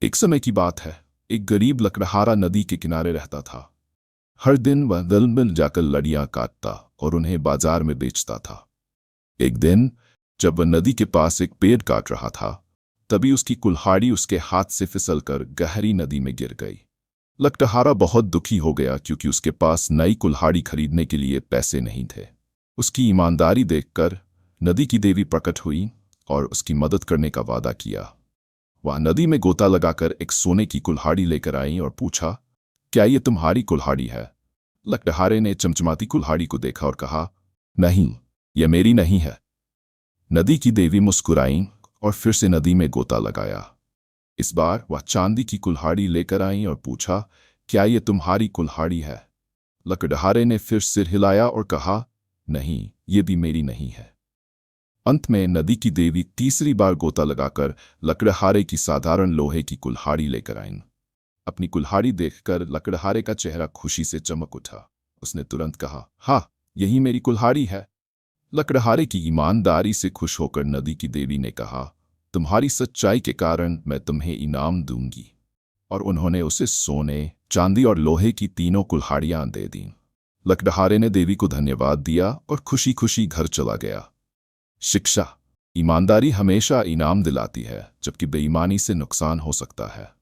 एक समय की बात है, एक गरीब लकड़हारा नदी के किनारे रहता था। हर दिन वह दल मिल जाकर लड़ियां काटता और उन्हें बाजार में बेचता था। एक दिन जब वह नदी के पास एक पेड़ काट रहा था, तभी उसकी कुल्हाड़ी उसके हाथ से फिसलकर गहरी नदी में गिर गई। लकड़हारा बहुत दुखी हो गया क्योंकि उसके पास नई कुल्हाड़ी खरीदने के लिए पैसे नहीं थे। उसकी ईमानदारी देखकर नदी की देवी प्रकट हुई और उसकी मदद करने का वादा किया। वह नदी में गोता लगाकर एक सोने की कुल्हाड़ी लेकर आई और पूछा, क्या ये तुम्हारी कुल्हाड़ी है? लकड़हारे ने चमचमाती कुल्हाड़ी को देखा और कहा, नहीं, यह मेरी नहीं है। नदी की देवी मुस्कुराई और फिर से नदी में गोता लगाया। इस बार वह चांदी की कुल्हाड़ी लेकर आई और पूछा, क्या ये तुम्हारी कुल्हाड़ी है? लकड़हारे ने फिर सिर हिलाया और कहा, नहीं, ये भी मेरी नहीं है। अंत में नदी की देवी तीसरी बार गोता लगाकर लकड़हारे की साधारण लोहे की कुल्हाड़ी लेकर आईं। अपनी कुल्हाड़ी देखकर लकड़हारे का चेहरा खुशी से चमक उठा। उसने तुरंत कहा, हाँ, यही मेरी कुल्हाड़ी है। लकड़हारे की ईमानदारी से खुश होकर नदी की देवी ने कहा, तुम्हारी सच्चाई के कारण मैं तुम्हें इनाम दूंगी। और उन्होंने उसे सोने, चांदी और लोहे की तीनों कुल्हाड़ियां दे दीं। लकड़हारे ने देवी को धन्यवाद दिया और खुशी खुशी घर चला गया। शिक्षा: ईमानदारी हमेशा इनाम दिलाती है, जबकि बेईमानी से नुकसान हो सकता है।